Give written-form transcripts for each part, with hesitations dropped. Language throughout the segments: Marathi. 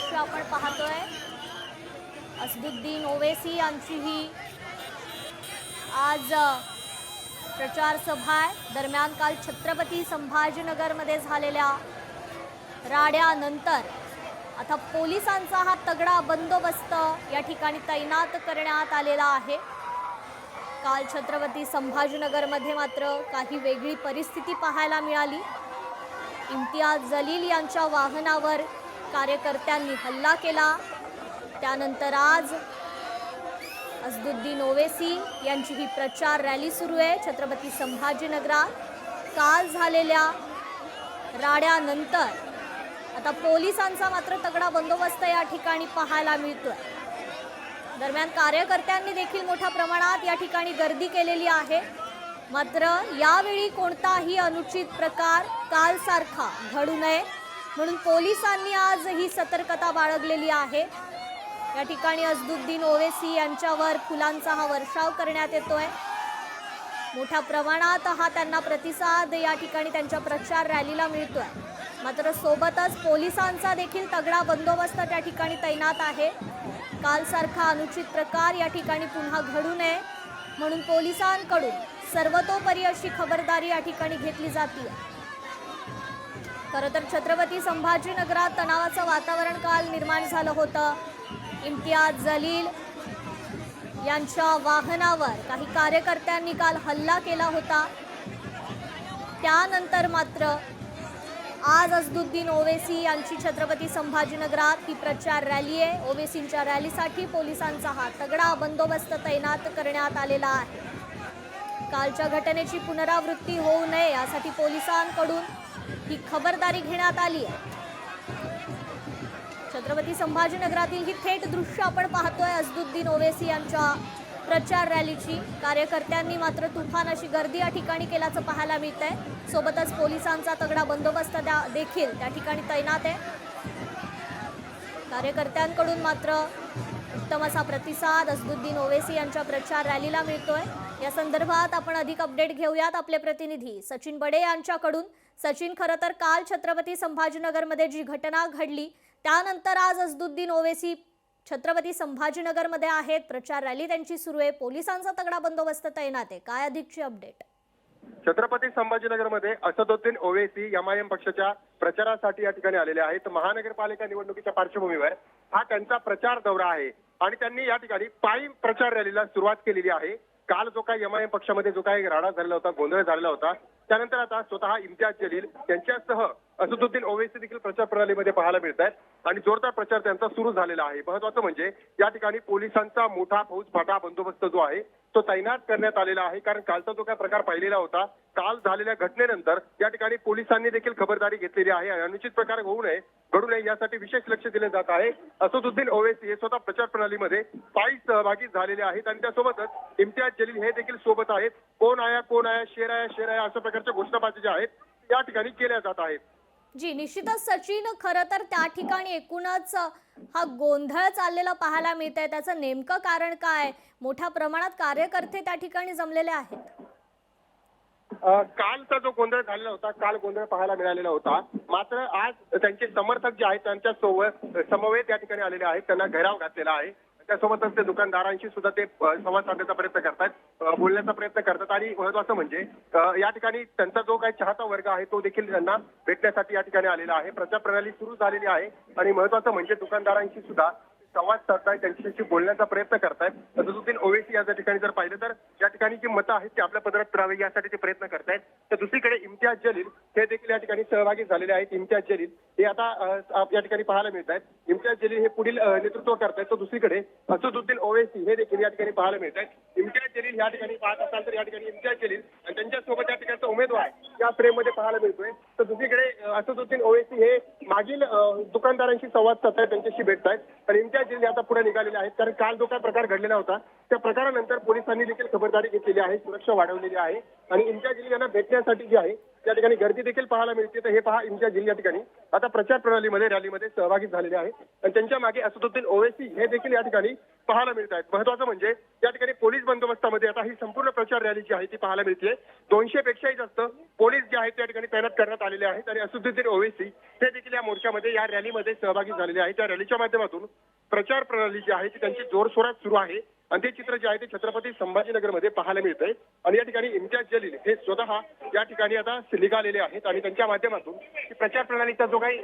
दृश्य आपण पाहतोय। असदुद्दीन ओवैसी यांची ही आज प्रचार सभा आहे। दरम्यान काल छत्रपती संभाजीनगरमध्ये झालेल्या राड्यानंतर आता पोलिसांचा हा तगडा बंदोबस्त या ठिकाणी तैनात करण्यात आलेला आहे। काल छत्रपती संभाजीनगरमध्ये मात्र काही वेगळी परिस्थिती पाहायला मिळाली। इम्तियाज जलील यांच्या वाहनावर कार्यकर्त्यांनी हल्ला केला। त्यानंतर आज असदुद्दीन ओवैसी यांची ही प्रचार रॅली सुरू आहे छत्रपती संभाजीनगरात। काल झालेल्या राड्यानंतर आता पोलिसांचा मात्र तगडा बंदोबस्त या ठिकाणी पाहायला मिळतोय। दरम्यान कार्यकर्त्यांनी देखील मोठ्या प्रमाणात या ठिकाणी गर्दी केलेली आहे। मात्र यावेळी कोणताही अनुचित प्रकार कालसारखा घडू नये म्हणून पोलिसांनी आज ही सतर्कता बाळगलेली आहे। या ठिकाणी असदुद्दीन ओवैसी यांच्यावर फुलांचा हा वर्षाव करण्यात येतोय। मोठ्या प्रमाणात हा त्यांना प्रतिसाद या ठिकाणी त्यांच्या प्रचार रॅलीला मिळतोय। मात्र सोबतच पोलिसांचा देखील तगडा बंदोबस्त त्या ठिकाणी तैनात आहे। कालसारखा अनुचित प्रकार या ठिकाणी पुन्हा घडू नये म्हणून पोलिसांकडून सर्वतोपरी अशी खबरदारी या ठिकाणी घेतली जाते। खरं तर छत्रपती संभाजीनगरात तणावाचं वातावरण काल निर्माण झालं होतं। इम्तियाज जलील यांच्या वाहनावर काही कार्यकर्त्यांनी काल हल्ला केला होता। त्यानंतर मात्र आज असदुद्दीन ओवैसी यांची छत्रपती संभाजीनगरात ही प्रचार रॅली आहे। ओवैसींच्या रॅलीसाठी पोलिसांचा हा तगडा बंदोबस्त तैनात करण्यात आलेला आहे। कालच्या घटनेची पुनरावृत्ती होऊ नये यासाठी पोलिसांकडून ही खबरदारी घेण्यात आली आहे। छत्रपती संभाजीनगरातील ही थेट दृश्य आपण पाहतोय असदुद्दीन ओवैसी यांच्या प्रचार रॅलीची। कार्यकर्त्यांनी मात्र तुफान अशी गर्दी या ठिकाणी केल्याचं पाहायला मिळतंय। सोबतच पोलिसांचा तगडा बंदोबस्त देखील त्या ठिकाणी तैनात आहे। कार्यकर्त्यांकडून मात्र उत्तम असा प्रतिसाद असदुद्दीन ओवैसी यांच्या प्रचार रॅलीला मिळतोय। या संदर्भात आपण अधिक अपडेट घेऊयात आपले प्रतिनिधी सचिन बडे यांच्याकडून। सचिन, खरं तर काल छत्रपती संभाजीनगरमध्ये जी घटना घडली त्यानंतर आज असदुद्दीन ओवैसी छत्रपती संभाजीनगरमध्ये आहेत। प्रचार रॅली त्यांची सुरू आहे। पोलिसांचा तगडा बंदोबस्त तैनात आहे। काय अधिकची अपडेट? छत्रपती संभाजीनगरमध्ये असदुद्दीन ओवैसी एमआयएम पक्षाच्या प्रचारासाठी या ठिकाणी आलेले आहेत। महानगरपालिका निवडणुकीच्या पार्श्वभूमीवर हा त्यांचा प्रचार दौरा आहे आणि त्यांनी या ठिकाणी पायी प्रचार रॅलीला सुरुवात केलेली आहे। काल जो काही एमआयएम पक्षामध्ये जो काही राडा झालेला होता, गोंधळ झालेला होता, त्यानंतर आता स्वतः इम्तियाज जलील यांच्यासह असदुद्दीन ओवैसी देखील प्रचार प्रणालीमध्ये पाहायला मिळत आहेत आणि जोरदार प्रचार त्यांचा सुरू झालेला आहे। महत्त्वाचं म्हणजे या ठिकाणी पोलिसांचा मोठा फौजफाटा बंदोबस्त जो आहे तो तैनात करण्यात आलेला आहे। कारण कालचा जो काय प्रकार पाहिलेला होता, काल झालेल्या घटनेनंतर या ठिकाणी पोलिसांनी देखील खबरदारी घेतलेली आहे आणि अनुचित प्रकार घडू नये यासाठी विशेष लक्ष दिले जात आहे। असदुद्दीन ओवैसी हे स्वतः प्रचार प्रणालीमध्ये पायी सहभागी झालेले आहेत आणि त्यासोबतच इम्तियाज जलील हे देखील सोबत आहेत। कोण आया शेर आया अशा प्रकारच्या घोषणाबाजी ज्या आहेत या ठिकाणी केल्या जात आहेत। जी, निश्चितच सचिन, खरं तर त्या ठिकाणी एकूणच हा गोंधळ चाललेला पाहायला मिळतंय। त्याचं नेमकं कारण काय? मोठ्या प्रमाणात कार्यकर्ते त्या ठिकाणी जमलेले आहेत। कालचा जो गोंधळ झालेला होता, काल गोंधळ पाहायला मिळालेला होता। मात्र आज त्यांचे समर्थक जे आहेत त्यांच्या समवेत या ठिकाणी आलेले आहेत। त्यांना घेराव घातलेला आहे। त्यासोबतच ते दुकानदारांशी सुद्धा ते संवाद साधण्याचा प्रयत्न करतात, बोलण्याचा प्रयत्न करतात आणि महत्त्वाचं म्हणजे या ठिकाणी त्यांचा जो काही चाहता वर्ग आहे तो देखील त्यांना भेटण्यासाठी या ठिकाणी आलेला आहे। प्रचार प्रणाली सुरू झालेली आहे आणि महत्त्वाचं म्हणजे दुकानदारांशी सुद्धा संवाद साधतायत, त्यांच्याशी बोलण्याचा प्रयत्न करतायत। असदुद्दीन ओवैसी या ठिकाणी जर पाहिलं तर या ठिकाणी जी मतं आहेत ती आपल्या पदरात पडावी यासाठी ते प्रयत्न करतायत। तर दुसरीकडे इम्तियाज जलील हे देखील या ठिकाणी सहभागी झालेले आहेत। इम्तियाज जलील हे आता या ठिकाणी पाहायला मिळत आहेत। इम्तियाज जलील हे पुढील नेतृत्व करतायत, तर दुसरीकडे असदुद्दीन ओवैसी हे देखील या ठिकाणी पाहायला मिळत आहेत। इम्तियाज जलील या ठिकाणी पाहत असाल तर या ठिकाणी इम्तियाज जलील आणि त्यांच्यासोबत या ठिकाणचा उमेदवार या फ्रेममध्ये पाहायला मिळतोय। तर दुसरीकडे असदुद्दीन ओवैसी हे मागील दुकानदारांशी संवाद साधतायत, त्यांच्याशी भेटतायत आणि इम्तियाज जलील आता पुढे निघालेले आहेत। कारण काल जो काय प्रकार घडलेला होता त्या प्रकारानंतर पोलिसांनी देखील खबरदारी घेतलेली आहे, सुरक्षा वाढवलेली आहे आणि इम्तियाज जलील यांना भेटण्यासाठी जे आहे या ठिकाणी गर्दी देखील पाहायला मिळते. तर हे पहा इम्तियाज जलील या ठिकाणी आता प्रचार प्रणालीमध्ये रॅलीमध्ये सहभागी झालेले आहेत आणि त्यांच्या मागे असदुद्दीन ओवैसी हे देखील या ठिकाणी पाहायला मिळत आहेत. महत्वाचं म्हणजे या ठिकाणी पोलीस बंदोबस्तामध्ये आता ही संपूर्ण प्रचार रॅली जी आहे ती पाहायला मिळते. 200 पेक्षाही जास्त पोलीस जे आहेत त्या ठिकाणी तैनात करण्यात आलेले आहेत आणि असदुद्दीन ओवैसी हे देखील या मोर्चामध्ये या रॅलीमध्ये सहभागी झालेले आहेत. त्या रॅलीच्या माध्यमातून प्रचार प्रणाली जी आहे ती त्यांची जोरशोरात सुरू आहे आणि ते चित्र जे आहे ते छत्रपती संभाजीनगरमध्ये पाहायला मिळतंय. आणि या ठिकाणी इम्तियाज जलील हे स्वतः या ठिकाणी आता निघालेले आहेत आणि त्यांच्या माध्यमातून प्रचार प्रणालीचा जो काही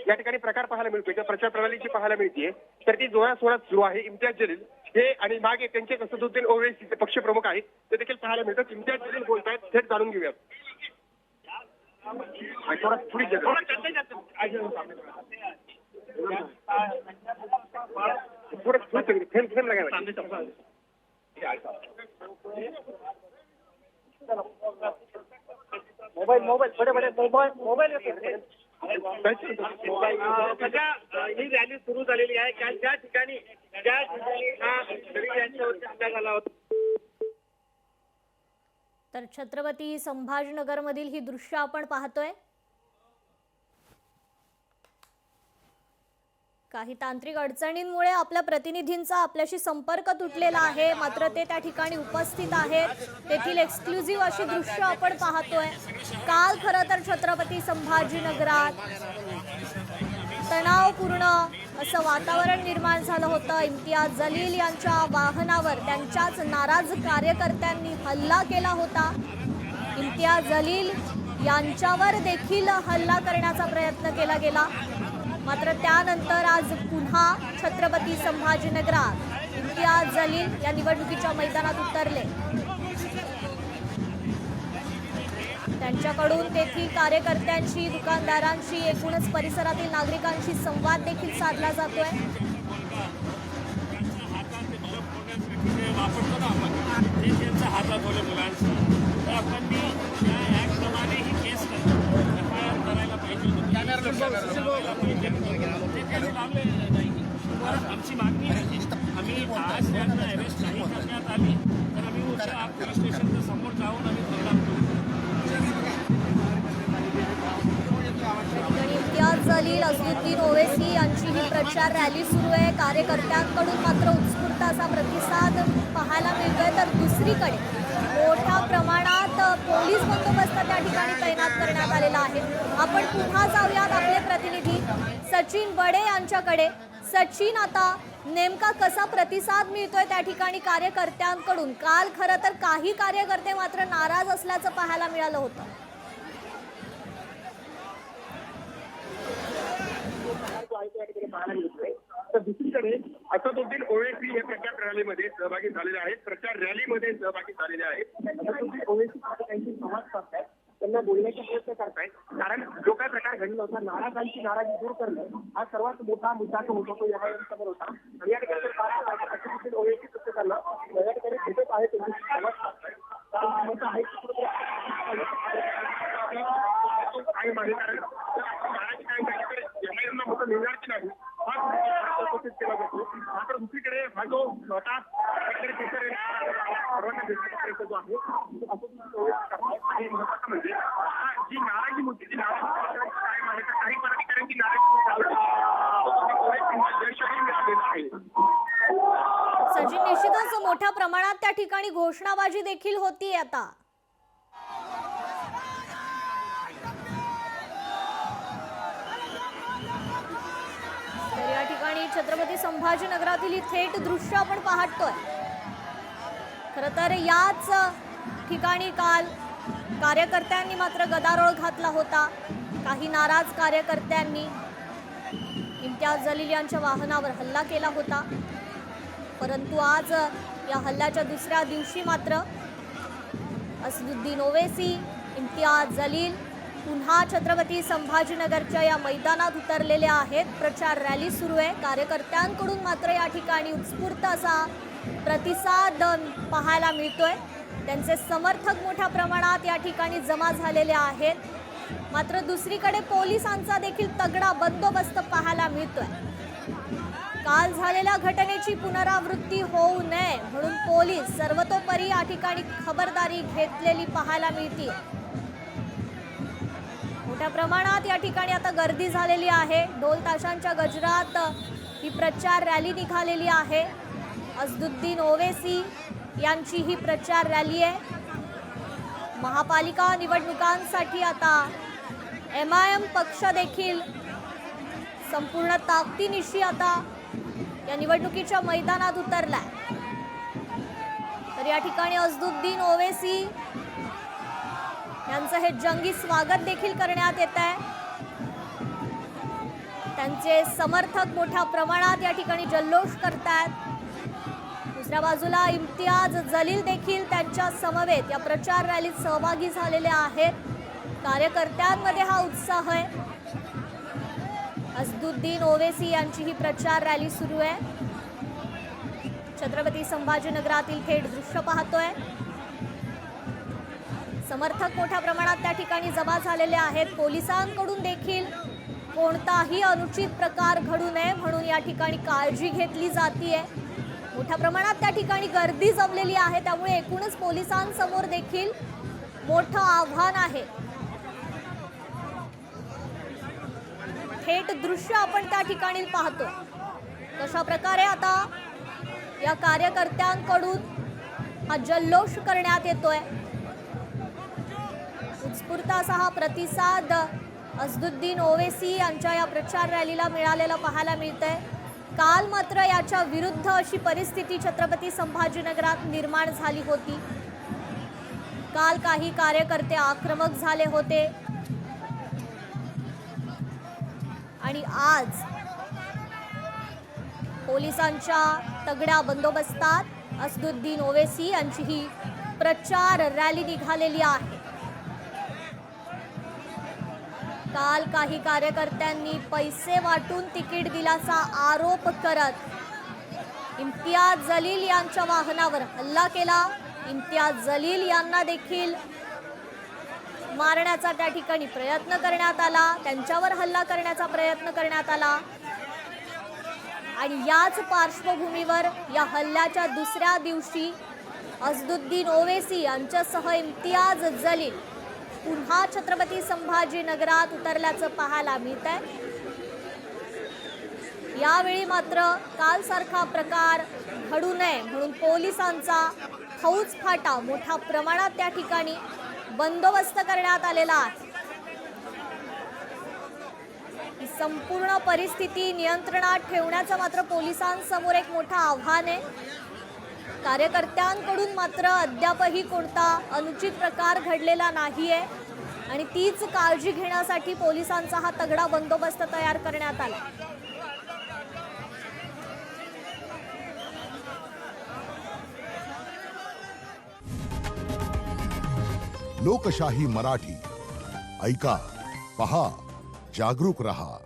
या ठिकाणी प्रकार पाहायला मिळतोय त्या प्रचार प्रणालीची पाहायला मिळते तर ती जोराशोरात सुरू आहे. इम्तियाज जलील हे आणि मागे त्यांचे असदुद्दीन ओवैसी जे पक्षप्रमुख आहेत ते देखील पाहायला मिळतात. इम्तियाज जलील बोलतायत, थेट जाणून घेऊयात. मोबाईल सध्या ही रॅली सुरू झालेली आहे. ज्या ठिकाणी हा यांच्यावरती हल्ला झाला होता. तर छत्रपती संभाजीनगरमधील ही दृश्य आपण पाहतोय. काही तांत्रिक अडचणींमुळे आपल्या प्रतिनिधींचा आपल्याशी संपर्क तुटलेला आहे, मात्र ते त्या ठिकाणी उपस्थित आहेत. तेथील एक्सक्लुझिव्ह अशी दृश्य आपण पाहतोय. काल खरं तर छत्रपती संभाजीनगरात तणावपूर्ण असं वातावरण निर्माण झालं होतं. इम्तियाज जलील यांच्या वाहनावर त्यांच्याच नाराज कार्यकर्त्यांनी हल्ला केला होता. इम्तियाज जलील यांच्यावर देखील हल्ला करण्याचा प्रयत्न केला गेला, मात्र त्यानंतर आज पुन्हा छत्रपती संभाजीनगरात इम्तियाज जलील या निवडणुकीच्या मैदानात उतरले. त्यांच्याकडून तेथील कार्यकर्त्यांशी, दुकानदारांशी, एकूणच परिसरातील नागरिकांशी संवाद देखील साधला जातोय. हातात होते मुलांचं तर आपण याप्रमाणे ही केस करायला पाहिजे. आमची मागणी आहे. आम्ही आज त्यांना अरेस्ट नाही करण्यात आली तर आम्ही उद्या पोलीस स्टेशनच्या समोर जाऊन आम्ही इम्तियाज जलील, असदुद्दीन ओवैसी यांची ही प्रचार रॅली सुरू आहे. कार्यकर्त्यांकडून मात्र उत्स्फूर्त असा प्रतिसाद पाहायला मिळतोय. तर दुसरीकडे मोठ्या प्रमाणात पोलीस बंदोबस्त त्या ठिकाणी तैनात करण्यात आलेला आहे. आपण पुन्हा जाऊयात आपले प्रतिनिधी सचिन बडे यांच्याकडे. सचिन, आता नेमका कसा प्रतिसाद मिळतोय त्या ठिकाणी कार्यकर्त्यांकडून? काल खरं तर काही कार्यकर्ते मात्र नाराज असल्याचं पाहायला मिळालं होतं. तर दुसरीकडे असदुद्दीन ओवैसी हे प्रचार प्रणालीमध्ये सहभागी झालेले आहेत, प्रचार रॅलीमध्ये सहभागी झालेले आहेत. असदुद्दीन ओवैसी त्यांची संवाद साधतायत, त्यांना बोलण्याचा प्रयत्न करतायत. कारण जो काय प्रकार घडला होता, नाराजांची नाराजी दूर करणं हा सर्वात मोठा मुद्दा जो होता तो यावेळी होता. आणि या ठिकाणी असदुद्दीन ओवैसी पुस्तकांना या ठिकाणी भेटत आहे, त्यांची संवाद साधतायत. मात्र दुसरीकडे हा जो स्वतः सर्वांना भेटण्याचा जो आहे आणि महत्वाचं म्हणजे जी नाराजी होती ती नाराजी कायम आहे. काही पदाधिकाऱ्यांची नाराजी आहे. सचिन, निश्चितच मोठ्या प्रमाणात त्या ठिकाणी घोषणाबाजी देखील होती. आता या ठिकाणी छत्रपती संभाजीनगरातील ही थेट दृश्य आपण पाहतोय. खरं तर याच ठिकाणी काल कार्यकर्त्यांनी मात्र गदारोळ घातला होता. काही नाराज कार्यकर्त्यांनी इम्तियाज जलील यांच्या वाहनावर हल्ला केला होता. परंतु आज या हल्ल्याच्या दुसऱ्या दिवशी मात्र असदुद्दीन ओवैसी, इम्तियाज जलील पुन्हा छत्रपती संभाजीनगरच्या या मैदानात उतरलेले आहेत. प्रचार रॅली सुरू आहे. कार्यकर्त्यांकडून मात्र या ठिकाणी उत्स्फूर्त असा प्रतिसाद पाहायला मिळतोय. त्यांचे समर्थक मोठ्या प्रमाणात या ठिकाणी जमा झालेले आहेत. मात्र दुसरीकडे पोलिसांचा देखील तगडा बंदोबस्त पाहायला मिळतोय. काल झालेल्या घटनेची पुनरावृत्ती होऊ नये म्हणून पोलीस सर्वतोपरी या ठिकाणी खबरदारी घेतलेली पाहायला मिळते. मोठ्या प्रमाणात या ठिकाणी आता गर्दी झालेली आहे. ढोल ताशांच्या गजरात ही प्रचार रॅली निघालेली आहे. असदुद्दीन ओवेसी यांची ही प्रचार रॅली आहे. महापालिका निवडणुकांसाठी आता MIM पक्ष देखील संपूर्ण ताकदीनिशी आता या निवडणुकीच्या मैदानात उतरलाय. तर या ठिकाणी असदुद्दीन ओवेसी यांचं हे जंगी स्वागत देखील करण्यात येत आहे. त्यांचे समर्थक मोठ्या प्रमाणात या ठिकाणी जल्लोष करतायत. दुसऱ्या बाजूला इम्तियाज जलील देखील त्यांच्या समवेत या प्रचार रॅलीत सहभागी झालेले आहेत. कार्यकर्त्यांमध्ये हा उत्साह आहे. असदुद्दीन ओवेसी यांची ही प्रचार रॅली सुरू आहे. छत्रपती संभाजीनगरातील थेट दृश्य पाहतोय. समर्थक मोठ्या प्रमाणात त्या ठिकाणी जमा झालेले आहेत. पोलिसांकडून देखील कोणताही अनुचित प्रकार घडू नये म्हणून या ठिकाणी काळजी घेतली जातीये. मोठ्या प्रमाणात त्या ठिकाणी गर्दी जमलेली आहे. त्यामुळे एकूणच पोलिसांसमोर देखील मोठं आव्हान आहे. थेट दृश्य आपण त्या ठिकाणी पाहतो. कशा प्रकारे आता या कार्यकर्त्यांकडून हा जल्लोष करण्यात येतोय. उत्स्फूर्त असा हा प्रतिसाद असदुद्दीन ओवेसी यांच्या या प्रचार रॅलीला मिळालेला पाहायला मिळतंय. काल मात्र याच्या विरुद्ध अशी परिस्थिती छत्रपती संभाजीनगरात निर्माण झाली होती. काल काही कार्यकर्ते आक्रमक झाले होते आणि आज पोलिसांच्या तगड्या बंदोबस्तात असदुद्दीन ओवेसी यांची ही प्रचार रॅली निघालेली आहे. काल काही कार्यकर्त्यांनी पैसे वाटून तिकीट दिल्याचा आरोप करत इम्तियाज जलील यांच्या वाहनावर हल्ला केला. इम्तियाज जलील यांना देखील मारण्याचा त्या ठिकाणी प्रयत्न करण्यात आला. त्यांच्यावर हल्ला करण्याचा प्रयत्न करण्यात आला आणि याच पार्श्वभूमीवर या हल्ल्याच्या दुसऱ्या दिवशी असदुद्दीन ओवेसी यांच्यासह इम्तियाज जलील पुन्हा छत्रपती संभाजीनगरात उतरल्याचं पाहायला मिळत आहे. यावेळी मात्र कालसारखा प्रकार घडू नये म्हणून पोलिसांचा फौजफाटा मोठ्या प्रमाणात त्या ठिकाणी बंदोबस्त करण्यात आलेला आहे. ही संपूर्ण परिस्थिती नियंत्रणात ठेवण्याचं मात्र पोलिसांसमोर एक मोठं आव्हान आहे. कार्यकर्त्यांकडून मात्र अद्यापही कोणता अनुचित प्रकार घडलेला नाहीये आणि तीच काळजी घेण्यासाठी पोलिसांचा हा तगडा बंदोबस्त तयार करण्यात आला. लोकशाही मराठी ऐका, पहा, जागरूक रहा.